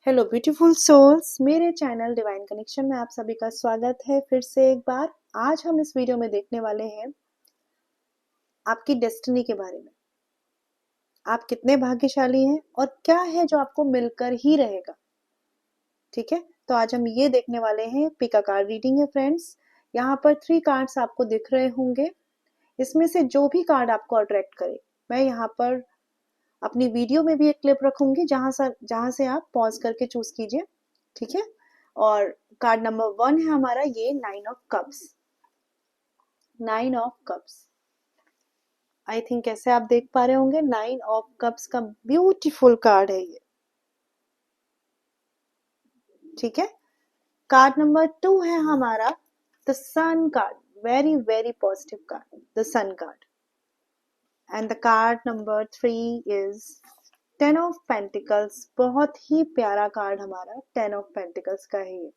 Hello beautiful souls, मेरे channel divine connection में आप सभी का स्वागत है फिर से एक बार। आज हम इस वीडियो में देखने वाले हैं आपकी डेस्टिनी के बारे में। आप कितने भाग्यशाली हैं और क्या है जो आपको मिलकर ही रहेगा। ठीक है, तो आज हम ये देखने वाले हैं। पिक अ कार्ड रीडिंग है फ्रेंड्स। यहाँ पर 3 कार्ड्स आपको दिख रहे होंगे। इसमें से जो भी कार्ड आपको अट्रैक्ट करे, मैं यहाँ पर अपनी वीडियो में भी एक क्लिप रखूंगी जहां से आप पॉज करके चूज कीजिए। ठीक है, और कार्ड नंबर 1 है हमारा ये 9 of cups. 9 of cups, I think ऐसे आप देख पा रहे होंगे। 9 ऑफ कप्स का ब्यूटीफुल कार्ड है ये। ठीक है, कार्ड नंबर 2 है हमारा the sun card. Very very positive card, the sun card. And the card number 3 is 10 of pentacles. बहुत ही प्यारा कार्ड हमारा 10 ऑफ पेंटिकल्स का है ये।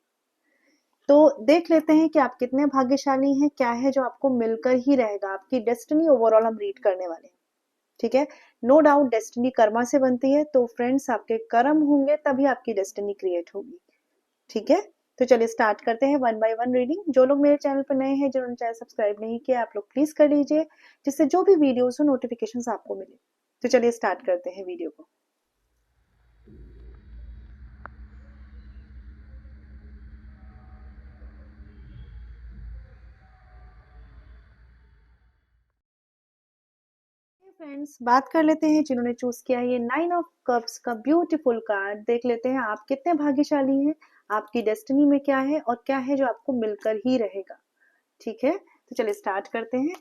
तो देख लेते हैं कि आप कितने भाग्यशाली हैं, क्या है जो आपको मिलकर ही रहेगा। आपकी डेस्टिनी ओवरऑल हम रीड करने वाले हैं। ठीक है, नो डाउट डेस्टिनी कर्मा से बनती है, तो फ्रेंड्स आपके कर्म होंगे तभी आपकी डेस्टिनी क्रिएट होगी। ठीक है, तो चलिए स्टार्ट करते हैं 1 बाय 1 रीडिंग। जो लोग मेरे चैनल पर नए हैं, जिन्होंने चैनल सब्सक्राइब नहीं किया, आप लोग प्लीज कर लीजिए, जिससे जो भी वीडियोस हो नोटिफिकेशंस आपको मिले। तो चलिए स्टार्ट करते हैं वीडियो को। फ्रेंड्स, बात कर लेते हैं जिन्होंने चूज किया है ये 9 ऑफ कप्स का ब्यूटीफुल कार्ड। देख लेते हैं आप कितने भाग्यशाली हैं, आपकी डेस्टिनी में क्या है और क्या है जो आपको मिलकर ही रहेगा। ठीक है, तो चलिए स्टार्ट करते हैं।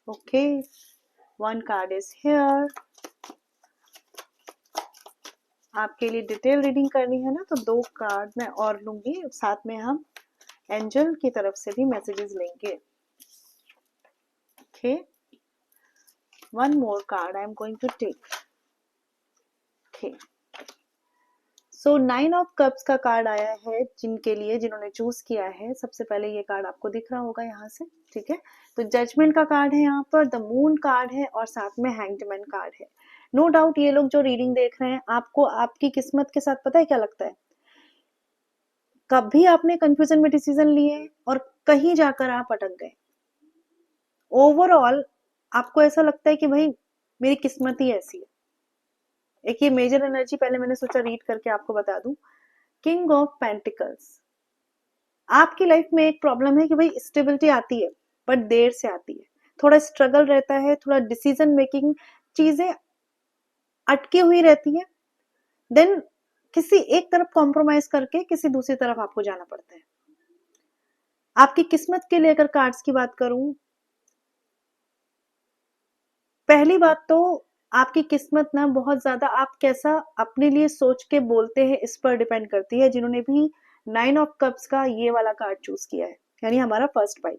Okay, 1 card is here. आपके लिए डिटेल रीडिंग करनी है ना, तो 2 कार्ड मैं और लूंगी, साथ में हम एंजल की तरफ से भी मैसेजेस लेंगे। Okay, 1 more card I am going to take. Okay, so 9 of cups का कार्ड आया है जिनके लिए, जिन्होंने चूज किया है। सबसे पहले ये कार्ड आपको दिख रहा होगा यहाँ से। ठीक है, तो जजमेंट का कार्ड है यहाँ पर, द मून कार्ड है और साथ में हैंग्ड मैन कार्ड है। नो डाउट ये लोग जो रीडिंग देख रहे हैं, आपको आपकी किस्मत के साथ पता है क्या लगता है, कभी आपने कंफ्यूजन में डिसीजन लिए और कहीं जाकर आप अटक गए। ओवरऑल आपको ऐसा लगता है कि भाई मेरी किस्मत ही ऐसी है। एक ये मेजर एनर्जी पहले मैंने सोचा रीड करके आपको बता दूं। किंग ऑफ पेंटिकल्स, आपकी लाइफ में एक प्रॉब्लम है कि भाई स्टेबिलिटी आती है बट देर से आती है, थोड़ा स्ट्रगल रहता है, थोड़ा डिसीजन मेकिंग चीजें अटकी हुई रहती है। देन किसी एक तरफ कॉम्प्रोमाइज करके किसी दूसरी तरफ आपको जाना पड़ता है। आपकी किस्मत के लिए अगर कार्ड्स की बात करूं, पहली बात तो आपकी किस्मत ना बहुत ज्यादा आप कैसा अपने लिए सोच के बोलते हैं इस पर डिपेंड करती है। जिन्होंने भी 9 ऑफ कप्स का ये वाला कार्ड चूज किया है, यानी हमारा फर्स्ट पाई,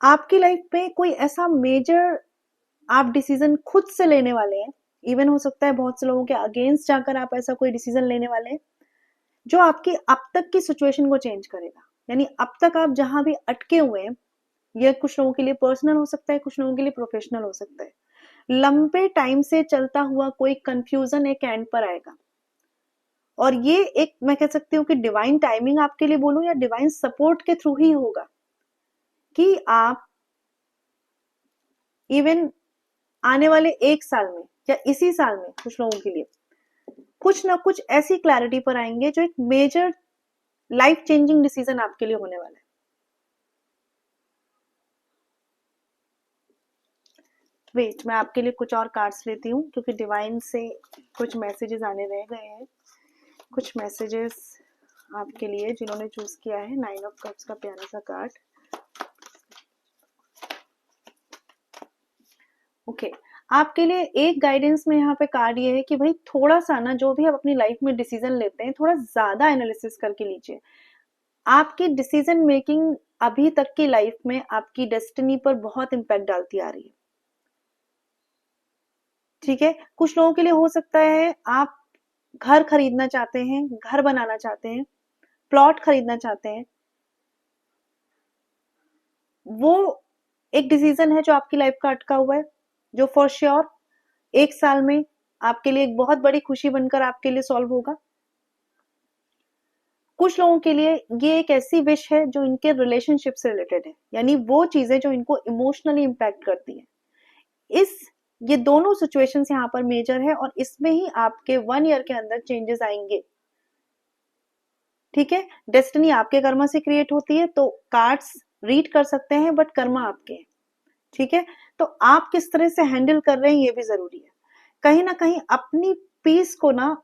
आपकी लाइफ में कोई ऐसा मेजर आप डिसीजन खुद से लेने वाले हैं। इवन हो सकता है बहुत से लोगों के अगेंस्ट जाकर आप ऐसा कोई डिसीजन लेने वाले हैं जो आपकी अब तक की सिचुएशन को चेंज करेगा। यानी अब तक आप जहां भी अटके हुए हैं, ये कुछ लोगों के लिए पर्सनल हो सकता है, कुछ लोगों के लिए प्रोफेशनल हो सकता है। लंबे टाइम से चलता हुआ कोई कंफ्यूजन एक एंड पर आएगा, और ये एक मैं कह सकती हूँ कि डिवाइन टाइमिंग आपके लिए बोलूं या डिवाइन सपोर्ट के थ्रू ही होगा कि आप इवन आने वाले 1 साल में या इसी साल में कुछ लोगों के लिए कुछ ना कुछ ऐसी क्लैरिटी पर आएंगे जो एक मेजर लाइफ चेंजिंग डिसीजन आपके लिए होने वाला है। वेट, मैं आपके लिए कुछ और कार्ड्स लेती हूँ क्योंकि डिवाइन से कुछ मैसेजेस आने रह गए हैं। कुछ मैसेजेस आपके लिए जिन्होंने चूज किया है 9 ऑफ कप्स का प्यारा सा कार्ड। ओके, आपके लिए एक गाइडेंस में यहाँ पे कार्ड ये है कि भाई थोड़ा सा ना, जो भी आप अपनी लाइफ में डिसीजन लेते हैं, थोड़ा ज्यादा एनालिसिस करके लीजिए। आपकी डिसीजन मेकिंग अभी तक की लाइफ में आपकी डेस्टिनी पर बहुत इंपैक्ट डालती आ रही है। ठीक है, कुछ लोगों के लिए हो सकता है आप घर खरीदना चाहते हैं, घर बनाना चाहते हैं, प्लॉट खरीदना चाहते हैं। वो एक डिसीजन है जो आपकी लाइफ का अटका हुआ है, जो फॉर श्योर 1 साल में आपके लिए एक बहुत बड़ी खुशी बनकर आपके लिए सॉल्व होगा। कुछ लोगों के लिए ये एक ऐसी विश है जो इनके रिलेशनशिप से रिलेटेड है, यानी वो चीजें जो इनको इमोशनली इम्पैक्ट करती हैं। ये दोनों सिचुएशंस यहाँ पर मेजर है और इसमें ही आपके 1 ईयर के अंदर चेंजेस आएंगे। ठीक है, डेस्टिनी आपके कर्मा से क्रिएट होती है, तो कार्ड्स रीड कर सकते हैं बट कर्मा आपके हैं। ठीक है, तो आप किस तरह से हैंडल कर रहे हैं ये भी जरूरी है। कहीं ना कहीं अपनी पीस को ना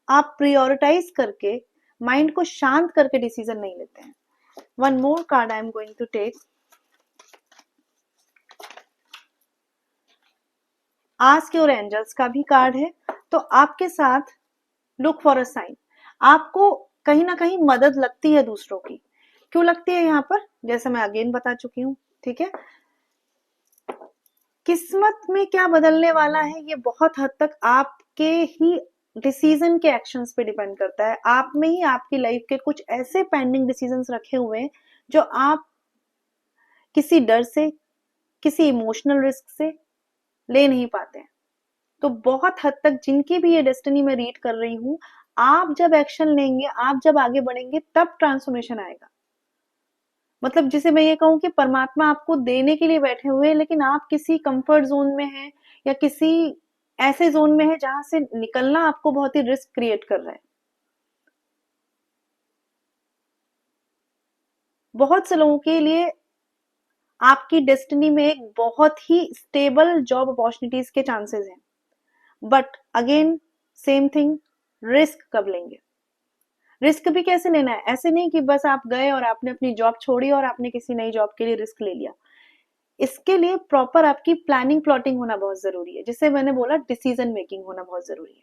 आप प्रियोरिटाइज करके माइंड को शांत करके डिसीजन नहीं लेते हैं। One more card I am going to take. Ask your angels का भी कार्ड है, तो आपके साथ लुक फॉर अ साइन। आपको कहीं ना कहीं मदद लगती है दूसरों की। क्यों लगती है यहाँ पर, जैसे मैं अगेन बता चुकी हूँ। ठीक है, किस्मत में क्या बदलने वाला है ये बहुत हद तक आपके ही डिसीजन के एक्शंस पे डिपेंड करता है। आप में ही आपकी लाइफ के कुछ ऐसे पेंडिंग डिसीजंस रखे हुए हैं जो आप किसी डर से, किसी इमोशनल रिस्क से ले नहीं पाते हैं। तो बहुत हद तक जिनकी भी ये डेस्टिनी मैं रीड कर रही हूं, आप जब एक्शन लेंगे, आप जब आगे बढ़ेंगे, तब ट्रांसफॉर्मेशन आएगा। मतलब जिसे मैं ये कहूं कि परमात्मा आपको देने के लिए बैठे हुए हैं, लेकिन आप किसी कंफर्ट जोन में हैं या किसी ऐसे जोन में है जहां से निकलना आपको बहुत ही रिस्क क्रिएट कर रहा है। बहुत से लोगों के लिए आपकी डेस्टिनी में एक बहुत ही स्टेबल जॉब अपॉर्चुनिटीज के चांसेस हैं, but again same thing, risk कब लेंगे। रिस्क भी कैसे लेना है, ऐसे नहीं कि बस आप गए और आपने अपनी जॉब छोड़ी और आपने किसी नई जॉब के लिए रिस्क ले लिया। इसके लिए प्रॉपर आपकी प्लानिंग प्लॉटिंग होना बहुत जरूरी है, जिससे मैंने बोला डिसीजन मेकिंग होना बहुत जरूरी है।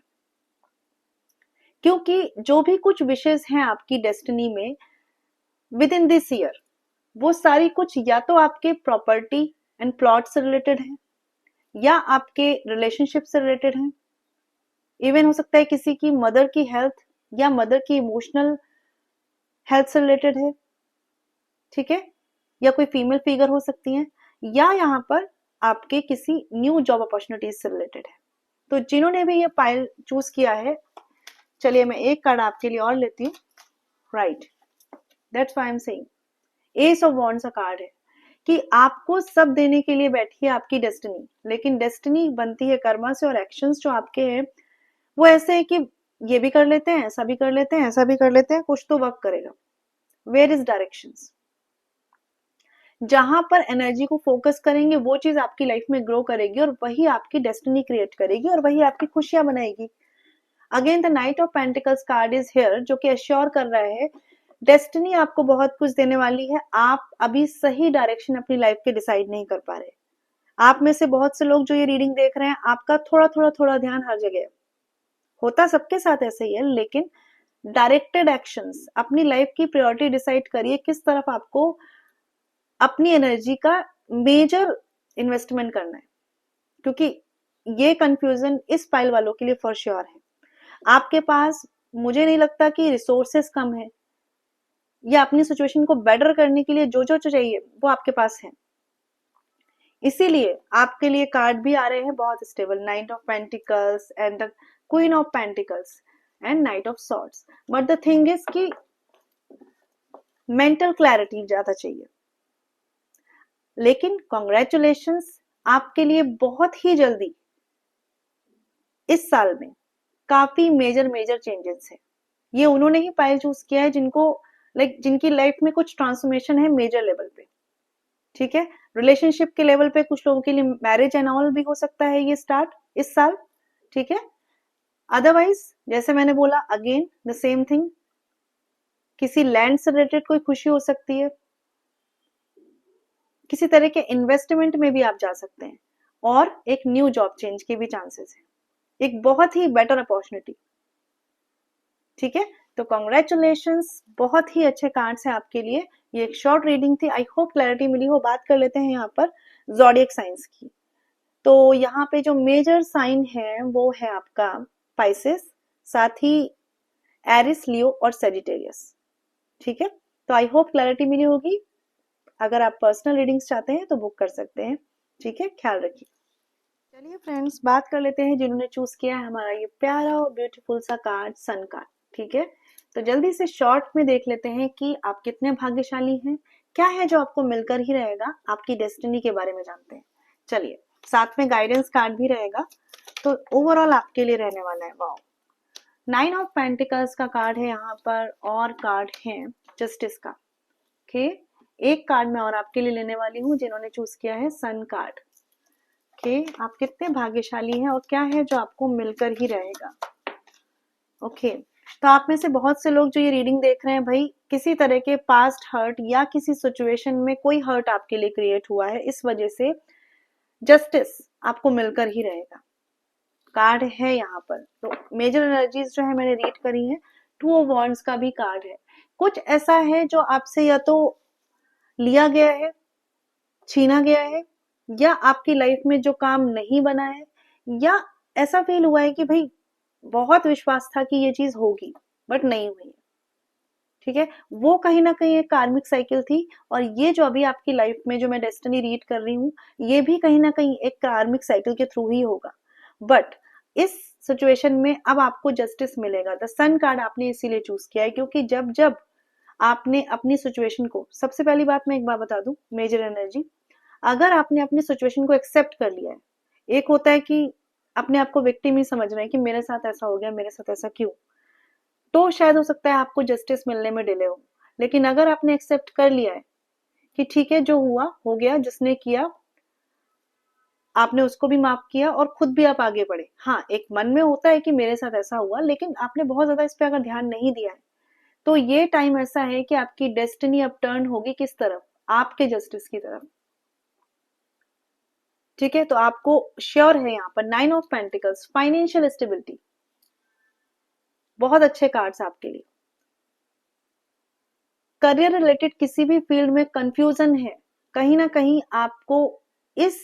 क्योंकि जो भी कुछ विशेष हैं आपकी डेस्टिनी में विद इन दिस ईयर, वो सारी कुछ या तो आपके प्रॉपर्टी एंड प्लॉट से रिलेटेड है, या आपके रिलेशनशिप से रिलेटेड है। इवन हो सकता है किसी की मदर की हेल्थ या मदर की इमोशनल हेल्थ से रिलेटेड है। ठीक है, या कोई फीमेल फिगर हो सकती है, या यहाँ पर आपके किसी न्यू जॉब अपॉर्चुनिटीज से रिलेटेड है। तो जिन्होंने भी ये पाइल चूज किया है, चलिए मैं एक कार्ड आपके लिए और लेती हूँ। Right, that's why I am saying S of wands का कार्ड है कि आपको सब देने के लिए बैठी है आपकी डेस्टिनी, लेकिन डेस्टिनी बनती है कर्मा से, और एक्शंस जो आपके हैं वो ऐसे है कि ये भी कर लेते हैं, ऐसा भी कर लेते हैं, ऐसा भी कर लेते हैं, कुछ तो वर्क करेगा। वेयर इज डायरेक्शंस, जहां पर एनर्जी को फोकस करेंगे वो चीज आपकी लाइफ में ग्रो करेगी और वही आपकी डेस्टिनी क्रिएट करेगी और वही आपकी खुशियां बनाएगी। Again the night of pentacles card is here, जो कि एश्योर कर रहा है डेस्टिनी आपको बहुत कुछ देने वाली है। आप अभी सही डायरेक्शन अपनी लाइफ के डिसाइड नहीं कर पा रहे। आप में से बहुत से लोग जो ये रीडिंग देख रहे हैं, आपका थोड़ा थोड़ा थोड़ा ध्यान हर जगह होता, सबके साथ ऐसे ही है, लेकिन डायरेक्टेड एक्शंस, अपनी लाइफ की प्रायोरिटी डिसाइड करिए किस तरफ आपको अपनी एनर्जी का मेजर इन्वेस्टमेंट करना है। क्योंकि ये कंफ्यूजन इस पाइल वालों के लिए फॉर श्योर है। आपके पास, मुझे नहीं लगता कि रिसोर्सेस कम है, या अपनी सिचुएशन को बेटर करने के लिए जो जो चाहिए वो आपके पास है। इसीलिए आपके लिए कार्ड भी आ रहे हैं बहुत stable, night of pentacles and the queen of pentacles and night of swords. But the thing is कि मेंटल क्लैरिटी ज्यादा चाहिए। लेकिन कॉन्ग्रेचुलेशंस, आपके लिए बहुत ही जल्दी इस साल में काफी मेजर मेजर चेंजेस है। ये उन्होंने ही पाइल चूज किया है जिनको जिनकी लाइफ में कुछ ट्रांसफॉर्मेशन है मेजर लेवल पे। ठीक है, रिलेशनशिप के लेवल पे कुछ लोगों के लिए मैरिज एंड ऑल भी हो सकता है ये स्टार्ट इस साल। ठीक है, अदरवाइज जैसे मैंने बोला अगेन द सेम थिंग, किसी लैंड से रिलेटेड कोई खुशी हो सकती है, किसी तरह के इन्वेस्टमेंट में भी आप जा सकते हैं, और एक न्यू जॉब चेंज के भी चांसेस है, एक बहुत ही बेटर अपॉर्चुनिटी। ठीक है, तो कॉन्ग्रेचुलेशंस, बहुत ही अच्छे कार्ड्स हैं आपके लिए। ये एक शॉर्ट रीडिंग थी, आई होप क्लैरिटी मिली हो। बात कर लेते हैं यहाँ पर ज़ोडिएक साइंस की। तो यहाँ पे जो मेजर साइन है वो है आपका पाइसेस, साथ ही एरिस, लियो और सेजिटेरियस। ठीक है, तो आई होप क्लैरिटी मिली होगी। अगर आप पर्सनल रीडिंग्स चाहते हैं तो बुक कर सकते हैं। ठीक है, ख्याल रखिए। चलिए फ्रेंड्स, बात कर लेते हैं जिन्होंने चूज किया है हमारा ये प्यारा और ब्यूटीफुल सा कार्ड, सन कार्ड। ठीक है, तो जल्दी से शॉर्ट में देख लेते हैं कि आप कितने भाग्यशाली हैं, क्या है जो आपको मिलकर ही रहेगा, आपकी डेस्टिनी के बारे में जानते हैं। चलिए, साथ में गाइडेंस कार्ड भी रहेगा, तो ओवरऑल आपके लिए रहने वाला है वाओ। 9 ऑफ पेंटिकल्स का कार्ड है यहाँ पर, और कार्ड है जस्टिस का। ओके, एक कार्ड मैं और आपके लिए लेने वाली हूँ जिन्होंने चूज किया है सन कार्ड। ओके, आप कितने भाग्यशाली हैं और क्या है जो आपको मिलकर ही रहेगा। ओके, तो आप में से बहुत से लोग जो ये रीडिंग देख रहे हैं भाई, किसी तरह के पास्ट हर्ट या किसी सिचुएशन में कोई हर्ट आपके लिए क्रिएट हुआ है, इस वजह से जस्टिस आपको मिलकर ही रहेगा। कार्ड है यहाँ पर, तो मेजर एनर्जीज जो है मैंने रीड करी है। 2 ऑफ वॉन्ड्स का भी कार्ड है। कुछ ऐसा है जो आपसे या तो लिया गया है, छीना गया है, या आपकी लाइफ में जो काम नहीं बना है, या ऐसा फील हुआ है कि भाई बहुत विश्वास था कि ये चीज होगी बट नहीं हुई है। ठीक है, वो कहीं ना कहीं एक कार्मिक साइकिल थी, और ये जो अभी आपकी लाइफ में जो मैं डेस्टिनी रीड कर रही हूँ, ये भी कहीं ना कहीं एक कार्मिक साइकिल के थ्रू ही होगा। बट इस सिचुएशन में अब आपको जस्टिस मिलेगा। द सन कार्ड आपने इसीलिए चूज किया है क्योंकि जब जब आपने अपनी सिचुएशन को, सबसे पहली बात मैं एक बार बता दूं, मेजर एनर्जी, अगर आपने अपनी सिचुएशन को एक्सेप्ट कर लिया है, एक होता है कि अपने आप को विक्टिम ही समझ रहे हैं कि मेरे साथ ऐसा हो गया, मेरे साथ ऐसा क्यों, तो शायद हो सकता है आपको जस्टिस मिलने में डिले हो। लेकिन अगर आपने एक्सेप्ट कर लिया है कि ठीक है, जो हुआ हो गया, जिसने किया आपने उसको भी माफ किया और खुद भी आप आगे बढ़े। हाँ, एक मन में होता है कि मेरे साथ ऐसा हुआ, लेकिन आपने बहुत ज्यादा इस पे अगर ध्यान नहीं दिया है, तो ये टाइम ऐसा है कि आपकी डेस्टिनी अब टर्न होगी किस तरफ, आपके जस्टिस की तरफ। ठीक है, तो आपको श्योर है यहाँ पर 9 ऑफ पेंटिकल्स, फाइनेंशियल स्टेबिलिटी, बहुत अच्छे कार्ड्स आपके लिए। करियर रिलेटेड किसी भी फील्ड में कंफ्यूजन है, कहीं ना कहीं आपको इस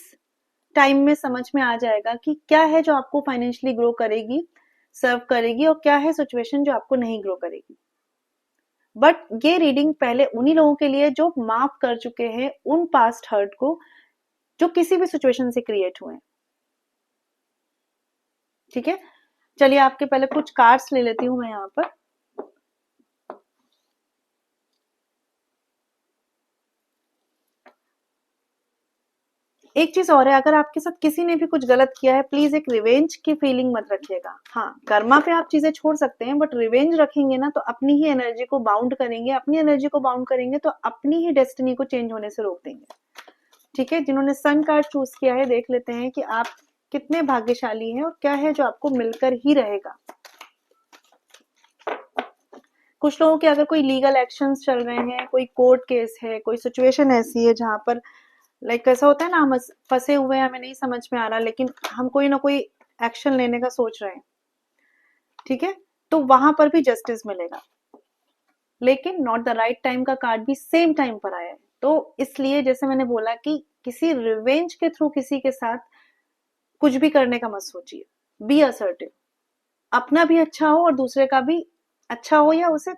टाइम में समझ में आ जाएगा कि क्या है जो आपको फाइनेंशियली ग्रो करेगी, सर्व करेगी, और क्या है सिचुएशन जो आपको नहीं ग्रो करेगी। बट ये रीडिंग पहले उन्हीं लोगों के लिए जो माफ कर चुके हैं उन पास्ट हर्ट को जो किसी भी सिचुएशन से क्रिएट हुए हैं। ठीक है, चलिए आपके पहले कुछ कार्ड्स ले लेती हूं मैं यहाँ पर। एक चीज और है, अगर आपके साथ किसी ने भी कुछ गलत किया है, प्लीज एक रिवेंज की फीलिंग मत रखिएगा। हाँ, कर्मा पे आप चीजें छोड़ सकते हैं, बट रिवेंज रखेंगे ना तो अपनी ही एनर्जी को बाउंड करेंगे, अपनी एनर्जी को बाउंड करेंगे तो अपनी ही डेस्टिनी को चेंज होने से रोक देंगे। ठीक है, जिन्होंने सन कार्ड चूज किया है, देख लेते हैं कि आप कितने भाग्यशाली हैं और क्या है जो आपको मिलकर ही रहेगा। कुछ लोगों के अगर कोई लीगल एक्शंस चल रहे हैं, कोई कोर्ट केस है, कोई सिचुएशन ऐसी है जहां पर लाइक ऐसा होता है ना, हम फंसे हुए हैं, हमें नहीं समझ में आ रहा, लेकिन हम कोई ना कोई एक्शन लेने का सोच रहे हैं। ठीक है, तो वहां पर भी जस्टिस मिलेगा, लेकिन नॉट द राइट टाइम का कार्ड भी सेम टाइम पर आया है। तो इसलिए जैसे मैंने बोला कि किसी रिवेंज के थ्रू किसी के साथ कुछ भी करने का मत सोचिए। बी असर्टिव, अपना भी अच्छा हो और दूसरे का भी अच्छा हो, या उसे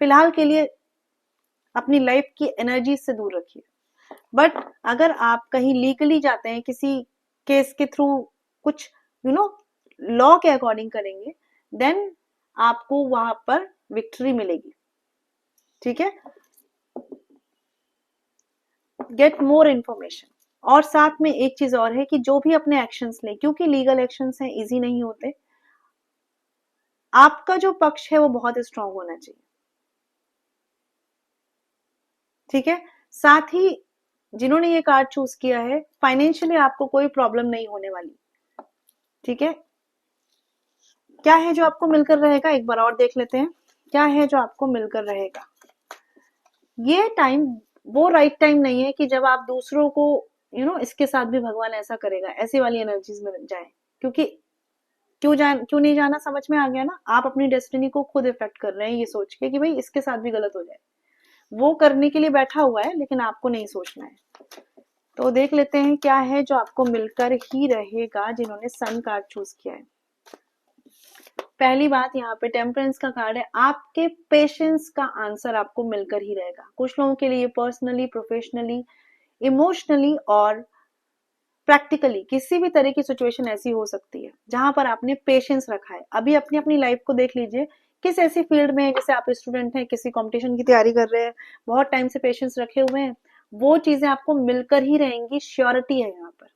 फिलहाल के लिए अपनी लाइफ की एनर्जी से दूर रखिए। बट अगर आप कहीं लीगली जाते हैं, किसी केस के थ्रू कुछ लॉ के अकॉर्डिंग करेंगे, देन आपको वहां पर विक्ट्री मिलेगी। ठीक है, गेट मोर इन्फॉर्मेशन। और साथ में एक चीज और है कि जो भी अपने एक्शंस ले, क्योंकि लीगल एक्शंस हैं, इजी नहीं होते, आपका जो पक्ष है वो बहुत स्ट्रांग होना चाहिए। ठीक है, साथ ही जिन्होंने ये कार्ड चूज किया है, फाइनेंशियली आपको कोई प्रॉब्लम नहीं होने वाली। ठीक है, क्या है जो आपको मिलकर रहेगा, एक बार और देख लेते हैं क्या है जो आपको मिलकर रहेगा। ये टाइम वो राइट टाइम नहीं है कि जब आप दूसरों को इसके साथ भी भगवान ऐसा करेगा, ऐसी वाली एनर्जीज में जाए, क्योंकि क्यों नहीं जाना, समझ में आ गया ना, आप अपनी डेस्टिनी को खुद इफेक्ट कर रहे हैं ये सोच के कि भाई इसके साथ भी गलत हो जाए। वो करने के लिए बैठा हुआ है, लेकिन आपको नहीं सोचना है। तो देख लेते हैं क्या है जो आपको मिलकर ही रहेगा जिन्होंने सन कार्ड चूज किया है। पहली बात यहाँ पे टेम्परेंस का कार्ड है, आपके पेशेंस का आंसर आपको मिलकर ही रहेगा। कुछ लोगों के लिए पर्सनली, प्रोफेशनली, इमोशनली और प्रैक्टिकली किसी भी तरह की सिचुएशन ऐसी हो सकती है जहां पर आपने पेशेंस रखा है। अभी अपनी अपनी लाइफ को देख लीजिए, किस ऐसी फील्ड में है, जैसे आप स्टूडेंट हैं, किसी कंपटीशन की तैयारी कर रहे हैं, बहुत टाइम से पेशेंस रखे हुए हैं, वो चीजें आपको मिलकर ही रहेंगी, श्योरिटी है यहाँ पर।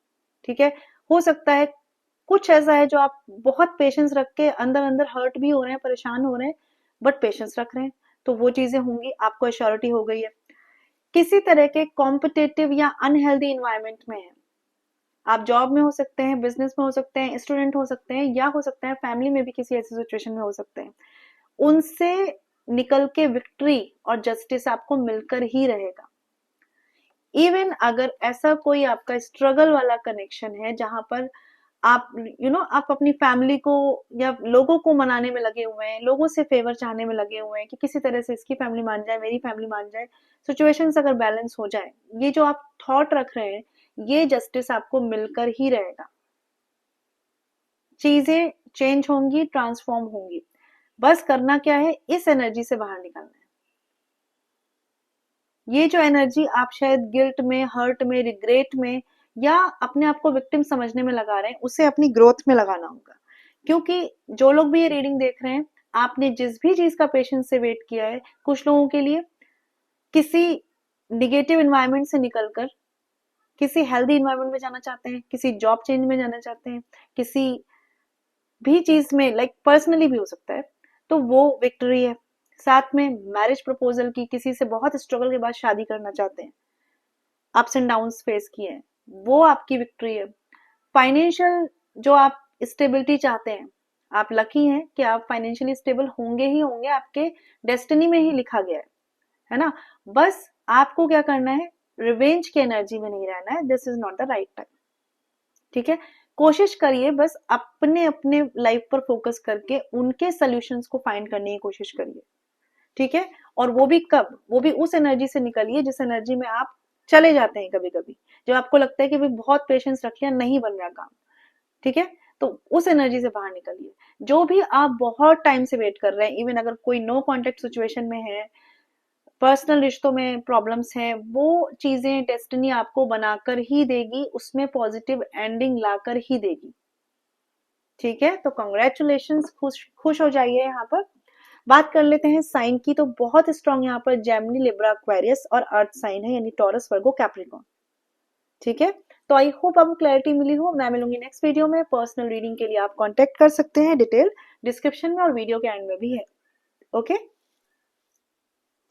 ठीक है, हो सकता है कुछ ऐसा है जो आप बहुत पेशेंस रख के अंदर अंदर हर्ट भी हो रहे हैं, परेशान हो रहे हैं, बट पेशेंस रख रहे हैं, तो वो चीजें होंगी, आपको एश्योरिटी हो गई है। किसी तरह के कॉम्पिटेटिव या अनहेल्दी इन्वायरमेंट में है, आप जॉब में हो सकते हैं, बिजनेस में हो सकते हैं, स्टूडेंट हो सकते हैं, या हो सकता है फैमिली में भी किसी ऐसी सिचुएशन में हो सकते हैं, उनसे निकल के विक्ट्री और जस्टिस आपको मिलकर ही रहेगा। इवन अगर ऐसा कोई आपका स्ट्रगल वाला कनेक्शन है जहां पर आप आप अपनी फैमिली को या लोगों को मनाने में लगे हुए हैं, लोगों से फेवर चाहने में लगे हुए हैं कि किसी तरह से इसकी फैमिली मान जाए, मेरी फैमिली मान जाए, सिचुएशंस अगर बैलेंस हो जाए, ये जो आप थॉट रख रहे हैं, ये जस्टिस आपको मिलकर ही रहेगा। चीजें चेंज होंगी, ट्रांसफॉर्म होंगी, बस करना क्या है, इस एनर्जी से बाहर निकलना है। ये जो एनर्जी आप शायद गिल्ट में, हर्ट में, रिग्रेट में या अपने आप को विक्टिम समझने में लगा रहे हैं, उसे अपनी ग्रोथ में लगाना होगा। क्योंकि जो लोग भी ये रीडिंग देख रहे हैं, आपने जिस भी चीज का पेशेंस से वेट किया है, कुछ लोगों के लिए किसी निगेटिव इन्वायरमेंट से निकलकर किसी हेल्दी इन्वायरमेंट में जाना चाहते हैं, किसी जॉब चेंज में जाना चाहते हैं, किसी भी चीज में, लाइक पर्सनली भी हो सकता है, तो वो विक्ट्री है। साथ में मैरिज प्रपोजल की, किसी से बहुत स्ट्रगल के बाद शादी करना चाहते हैं, अप्स एंड डाउन्स फेस किए हैं, वो आपकी विक्ट्री है। फाइनेंशियल जो आप स्टेबिलिटी चाहते हैं, आप लकी हैं कि आप फाइनेंशियली स्टेबल होंगे ही होंगे, आपके डेस्टिनी में ही लिखा गया है ना। बस आपको क्या करना है, रिवेंज की एनर्जी में नहीं रहना है, this is not the right time. ठीक है, कोशिश करिए, बस अपने अपने लाइफ पर फोकस करके उनके सॉल्यूशंस को फाइंड करने की कोशिश करिए। ठीक है, और वो भी कब, वो भी उस एनर्जी से निकलिए जिस एनर्जी में आप चले जाते हैं कभी कभी, जब आपको लगता है कि भाई बहुत पेशेंस रख लिया, नहीं बन रहा काम। ठीक है, तो उस एनर्जी से बाहर निकलिए। जो भी आप बहुत टाइम से वेट कर रहे हैं, इवन अगर कोई नो कॉन्टेक्ट सिचुएशन में है, पर्सनल रिश्तों में प्रॉब्लम्स हैं, वो चीजें डेस्टिनी आपको बनाकर ही देगी, उसमें पॉजिटिव एंडिंग लाकर ही देगी। ठीक है, तो कॉन्ग्रेचुलेशन, खुश खुश हो जाइए। यहाँ पर बात कर लेते हैं साइन की, तो बहुत स्ट्रांग यहाँ पर जेमिनी, लिब्रा, एक्वेरियस और अर्थ साइन है, यानी टॉरस, वर्गो, कैप्रिकॉर्न। ठीक है, तो आई होप आपको क्लैरिटी मिली हो। मैं मिलूंगी नेक्स्ट वीडियो में। पर्सनल रीडिंग के लिए आप कांटेक्ट कर सकते हैं, डिटेल डिस्क्रिप्शन में और वीडियो के एंड में भी है। ओके,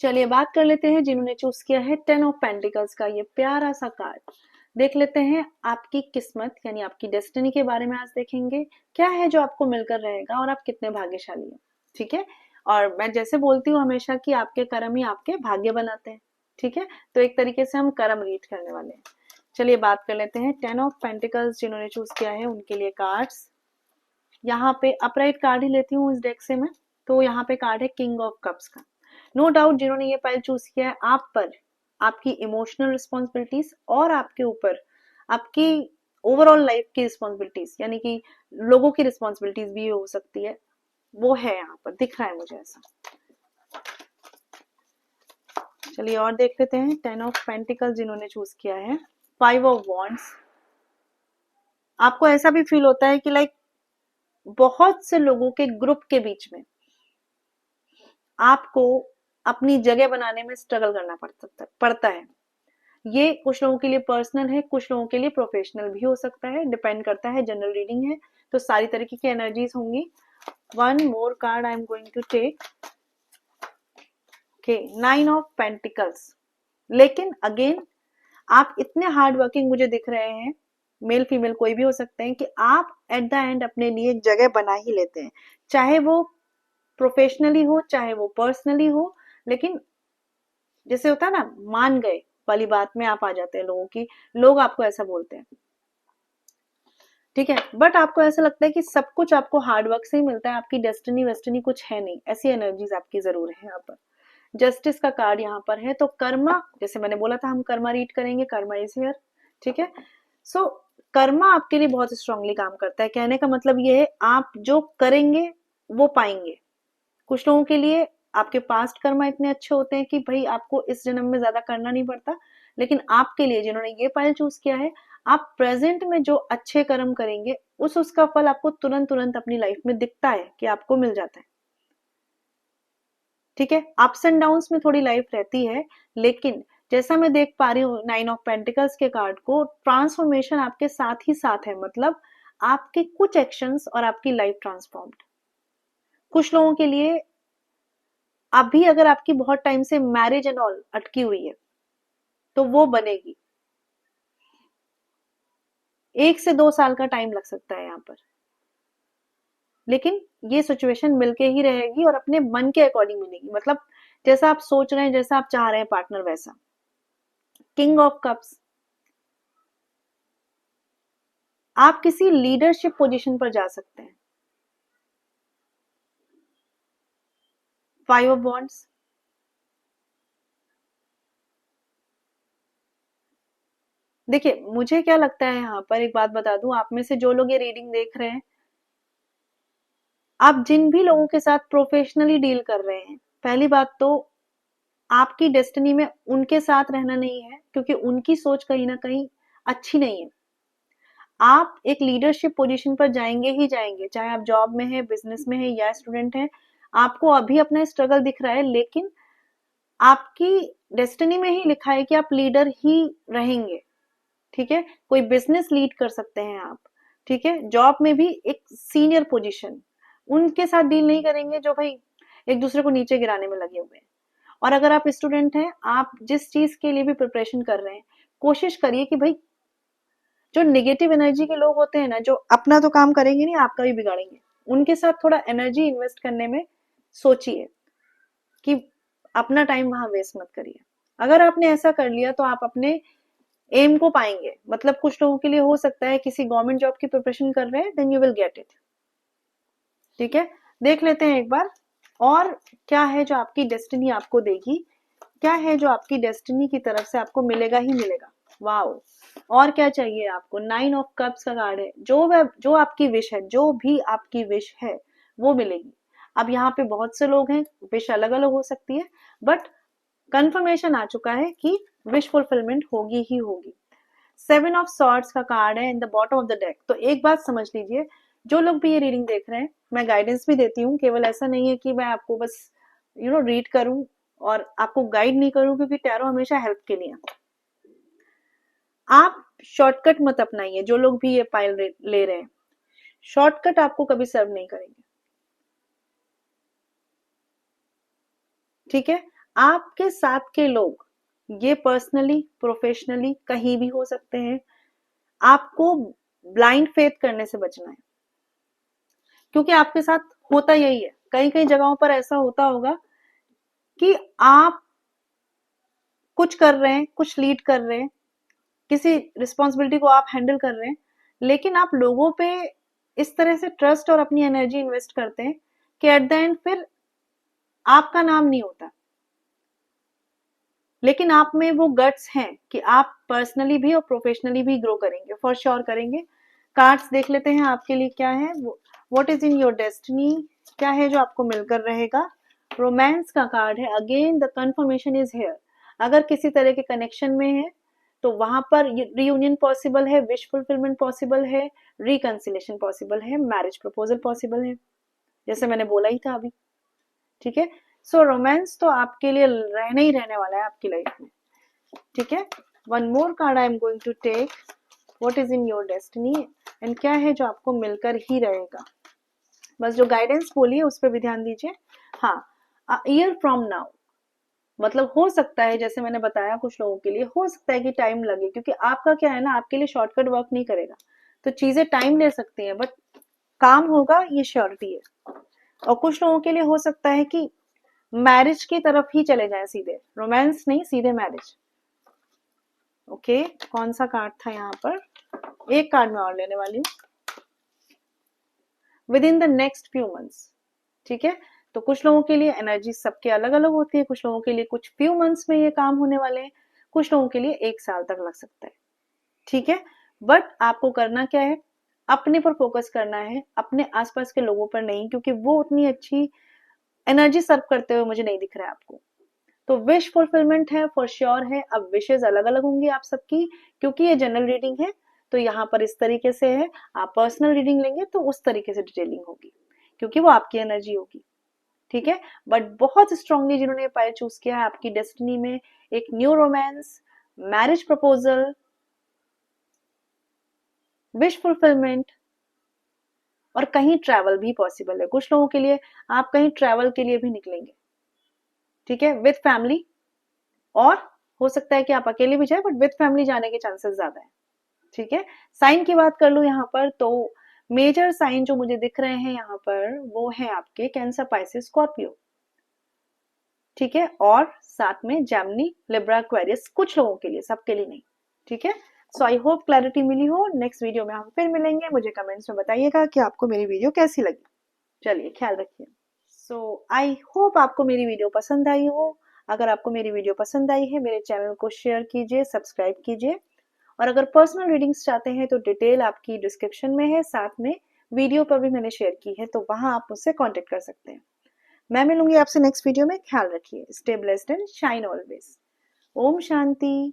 चलिए बात कर लेते हैं जिन्होंने चूज किया है 10 ऑफ पेंटिकल्स का ये प्यारा सा कार्ड। देख लेते हैं आपकी किस्मत यानी आपकी डेस्टिनी के बारे में आज देखेंगे, क्या है जो आपको मिलकर रहेगा और आप कितने भाग्यशाली हैं। ठीक है, और मैं जैसे बोलती हूँ हमेशा कि आपके कर्म ही आपके भाग्य बनाते हैं। ठीक है, तो एक तरीके से हम कर्म रीड करने वाले हैं। चलिए बात कर लेते हैं 10 ऑफ पेंटिकल्स जिन्होंने चूज किया है उनके लिए कार्ड्स। यहाँ पे अपराइट कार्ड ही लेती हूँ इस डेक से मैं, तो यहाँ पे कार्ड है किंग ऑफ कप्स का। नो डाउट जिन्होंने ये पाइल चूज किया है, आप पर आपकी इमोशनल रिस्पॉन्सिबिलिटीज और आपके ऊपर आपकी ओवरऑल लाइफ की रिस्पॉन्सिबिलिटीज, यानी कि लोगों की रिस्पॉन्सिबिलिटीज भी हो सकती है, वो है यहाँ पर दिख रहा है मुझे ऐसा। चलिए और देख लेते हैं 10 ऑफ पेंटिकल्स जिन्होंने चूज किया है। 5 ऑफ वॉन्ड्स, आपको ऐसा भी फील होता है कि लाइक बहुत से लोगों के ग्रुप के बीच में आपको अपनी जगह बनाने में स्ट्रगल करना पड़ता है। ये कुछ लोगों के लिए पर्सनल है, कुछ लोगों के लिए प्रोफेशनल भी हो सकता है, डिपेंड करता है, जनरल रीडिंग है तो सारी तरीके की एनर्जीज होंगी। One more card I am going to take. Okay, 9 of pentacles. लेकिन अगेन आप इतने हार्ड वर्किंग मुझे दिख रहे हैं, मेल फीमेल कोई भी हो सकते हैं, कि आप एट द एंड अपने लिए एक जगह बना ही लेते हैं, चाहे वो प्रोफेशनली हो चाहे वो पर्सनली हो। लेकिन जैसे होता है ना, मान गए वाली बात में आप आ जाते हैं लोगों की, लोग आपको ऐसा बोलते हैं। ठीक है, बट आपको ऐसा लगता है कि सब कुछ आपको हार्डवर्क से ही मिलता है, आपकी डेस्टिनी वेस्टिनी कुछ है नहीं, ऐसी एनर्जीज आपकी जरूर है यहाँ पर। जस्टिस का कार्ड यहाँ पर है, तो कर्मा, जैसे मैंने बोला था हम कर्मा रीड करेंगे, कर्मा इज हियर। ठीक है, सो कर्मा आपके लिए बहुत स्ट्रांगली काम करता है। कहने का मतलब ये है, आप जो करेंगे वो पाएंगे। कुछ लोगों के लिए आपके पास्ट कर्मा इतने अच्छे होते हैं कि भाई आपको इस जन्म में ज्यादा करना नहीं पड़ता, लेकिन आपके लिए जिन्होंने ये पाइल चूज किया है, आप प्रेजेंट में जो अच्छे कर्म करेंगे उसका फल आपको तुरंत तुरंत अपनी लाइफ में दिखता है कि आपको मिल जाता है। ठीक है, अप्स एंड डाउन्स में थोड़ी लाइफ रहती है, लेकिन जैसा मैं देख पा रही हूँ 9 ऑफ पेंटिकल्स के कार्ड को, ट्रांसफॉर्मेशन आपके साथ ही साथ है। मतलब आपके कुछ एक्शंस और आपकी लाइफ ट्रांसफॉर्म्ड। कुछ लोगों के लिए अभी अगर आपकी बहुत टाइम से मैरिज एंड ऑल अटकी हुई है तो वो बनेगी। 1 से 2 साल का टाइम लग सकता है यहाँ पर, लेकिन ये सिचुएशन मिलके ही रहेगी और अपने मन के अकॉर्डिंग मिलेगी। मतलब जैसा आप सोच रहे हैं, जैसा आप चाह रहे हैं पार्टनर, वैसा। किंग ऑफ कप्स, आप किसी लीडरशिप पोजीशन पर जा सकते हैं। 5 ऑफ वॉन्ड्स, देखिए मुझे क्या लगता है यहाँ पर, एक बात बता दूं, आप में से जो लोग ये रीडिंग देख रहे हैं, आप जिन भी लोगों के साथ प्रोफेशनली डील कर रहे हैं, पहली बात तो आपकी डेस्टिनी में उनके साथ रहना नहीं है, क्योंकि उनकी सोच कहीं ना कहीं अच्छी नहीं है। आप एक लीडरशिप पोजीशन पर जाएंगे ही जाएंगे, चाहे आप जॉब में है, बिजनेस में है या स्टूडेंट है। आपको अभी अपना स्ट्रगल दिख रहा है, लेकिन आपकी डेस्टिनी में ही लिखा है कि आप लीडर ही रहेंगे। ठीक है, कोई बिजनेस लीड कर सकते हैं आप। ठीक है, जॉब में भी एक सीनियर पोजीशन, उनके साथ डील नहीं करेंगे जो भाई एक दूसरे को नीचे गिराने में लगे हुए हैं। और अगर आप स्टूडेंट हैं, आप जिस चीज के लिए भी प्रिपरेशन कर रहे हैं, कोशिश करिए कि भाई जो नेगेटिव एनर्जी के लोग होते हैं ना, जो अपना तो काम करेंगे नहीं, आपका भी बिगाड़ेंगे, उनके साथ थोड़ा एनर्जी इन्वेस्ट करने में सोचिए कि अपना टाइम वहां वेस्ट मत करिए। अगर आपने ऐसा कर लिया तो आप अपने एम को पाएंगे। मतलब कुछ लोगों के लिए हो सकता है किसी गवर्नमेंट जॉब की प्रिपरेशन कर रहे हैं, then you will get it. ठीक है, देख लेते हैं एक बार और क्या है जो आपकी डेस्टिनी आपको देगी, क्या है जो आपकी डेस्टिनी की तरफ से आपको मिलेगा ही मिलेगा। वाओ, और क्या चाहिए आपको? 9 ऑफ कप्स का कार्ड है। जो आपकी विश है, जो भी आपकी विश है वो मिलेगी। अब यहाँ पे बहुत से लोग हैं, विश अलग अलग हो सकती है, बट कंफर्मेशन आ चुका है कि विश फुलफिलमेंट होगी ही होगी। 7 ऑफ सॉर्ड्स का कार्ड है in the bottom of the deck. तो एक बात समझ लीजिए, जो लोग भी ये रीडिंग देख रहे हैं, मैं गाइडेंस भी देती हूँ, केवल ऐसा नहीं है कि मैं आपको बस रीड करूं और आपको गाइड नहीं करूं, क्योंकि टैरो हमेशा हेल्प के लिए। आप शॉर्टकट मत अपनाइए। जो लोग भी ये पाइल ले रहे हैं, शॉर्टकट आपको कभी सर्व नहीं करेंगे। ठीक है, आपके साथ के लोग ये पर्सनली प्रोफेशनली कहीं भी हो सकते हैं। आपको ब्लाइंड फेथ करने से बचना है, क्योंकि आपके साथ होता यही है। कई कई जगहों पर ऐसा होता होगा कि आप कुछ कर रहे हैं, कुछ लीड कर रहे हैं, किसी रिस्पॉन्सिबिलिटी को आप हैंडल कर रहे हैं, लेकिन आप लोगों पे इस तरह से ट्रस्ट और अपनी एनर्जी इन्वेस्ट करते हैं कि एट द एंड फिर आपका नाम नहीं होता। लेकिन आप में वो गट्स हैं कि आप पर्सनली भी और प्रोफेशनली भी ग्रो करेंगे, फॉर श्योर करेंगे। कार्ड्स देख लेते हैं आपके लिए क्या है। What is in your destiny, क्या है जो आपको मिलकर रहेगा। रोमांस का कार्ड है। Again the confirmation is here. अगर किसी तरह के कनेक्शन में है तो वहां पर रियूनियन पॉसिबल है, विश फुलफिलमेंट पॉसिबल है, रिकंसिलेशन पॉसिबल है, मैरिज प्रपोजल पॉसिबल है, जैसे मैंने बोला ही था अभी। ठीक है, सो रोमांस तो आपके लिए रहने ही रहने वाला है आपकी लाइफ में। ठीक है, one more card I am going to take. What is in your destiny, and क्या है जो आपको मिलकर ही रहेगा। बस जो गाइडेंस बोली है उस पर भी ध्यान दीजिए। हाँ, ईयर फ्रॉम नाउ, मतलब हो सकता है, जैसे मैंने बताया, कुछ लोगों के लिए हो सकता है कि टाइम लगे, क्योंकि आपका क्या है ना, आपके लिए शॉर्टकट वर्क नहीं करेगा, तो चीजें टाइम ले सकती हैं, बट काम होगा, ये श्योरिटी है। और कुछ लोगों के लिए हो सकता है कि मैरिज की तरफ ही चले जाएं, सीधे रोमांस नहीं, सीधे मैरिज। ओके, कौन सा कार्ड था यहाँ पर? एक कार्ड मैं और लेने वाली हूँ। With in the next few months. ठीक है, तो कुछ लोगों के लिए एनर्जी सबके अलग अलग होती है। कुछ लोगों के लिए कुछ फ्यू मंथ्स में ये काम होने वाले हैं, कुछ लोगों के लिए 1 साल तक लग सकता है। ठीक है, बट आपको करना क्या है, अपने पर फोकस करना है, अपने आसपास के लोगों पर नहीं, क्योंकि वो उतनी अच्छी एनर्जी सर्व करते हुए मुझे नहीं दिख रहा है आपको। तो विश फुलफिलमेंट है, फॉर श्योर है। अब विशेज अलग अलग होंगी आप सबकी, क्योंकि ये जनरल रीडिंग है, तो यहाँ पर इस तरीके से है। आप पर्सनल रीडिंग लेंगे तो उस तरीके से डिटेलिंग होगी, क्योंकि वो आपकी एनर्जी होगी, ठीक है। बट बहुत स्ट्रांगली जिन्होंने पायल चूज किया है, आपकी डेस्टिनी में एक new romance, marriage proposal, wish fulfilment, और कहीं ट्रैवल भी पॉसिबल है कुछ लोगों के लिए। आप कहीं ट्रैवल के लिए भी निकलेंगे, ठीक है, विद फैमिली, और हो सकता है कि आप अकेले भी जाए, बट विद फैमिली जाने के चांसेस ज्यादा है, ठीक है। साइन की बात कर लूं यहाँ पर, तो मेजर साइन जो मुझे दिख रहे हैं यहाँ पर वो है आपके कैंसर, पाइसेस, स्कॉर्पियो, ठीक है, और साथ में जेमिनी, लिब्रा, एक्वेरियस, कुछ लोगों के लिए, सबके लिए नहीं, ठीक है। सो आई होप क्लैरिटी मिली हो। नेक्स्ट वीडियो में हम फिर मिलेंगे। मुझे कमेंट्स में बताइएगा कि आपको मेरी वीडियो कैसी लगी। चलिए, ख्याल रखिए। सो आई होप आपको मेरी वीडियो पसंद आई हो। अगर आपको मेरी वीडियो पसंद आई है, मेरे चैनल को शेयर कीजिए, सब्सक्राइब कीजिए, और अगर पर्सनल रीडिंग्स चाहते हैं तो डिटेल आपकी डिस्क्रिप्शन में है, साथ में वीडियो पर भी मैंने शेयर की है, तो वहां आप मुझसे कांटेक्ट कर सकते हैं। मैं मिलूंगी आपसे नेक्स्ट वीडियो में। ख्याल रखिए। Stay blessed and shine always. ओम शांति।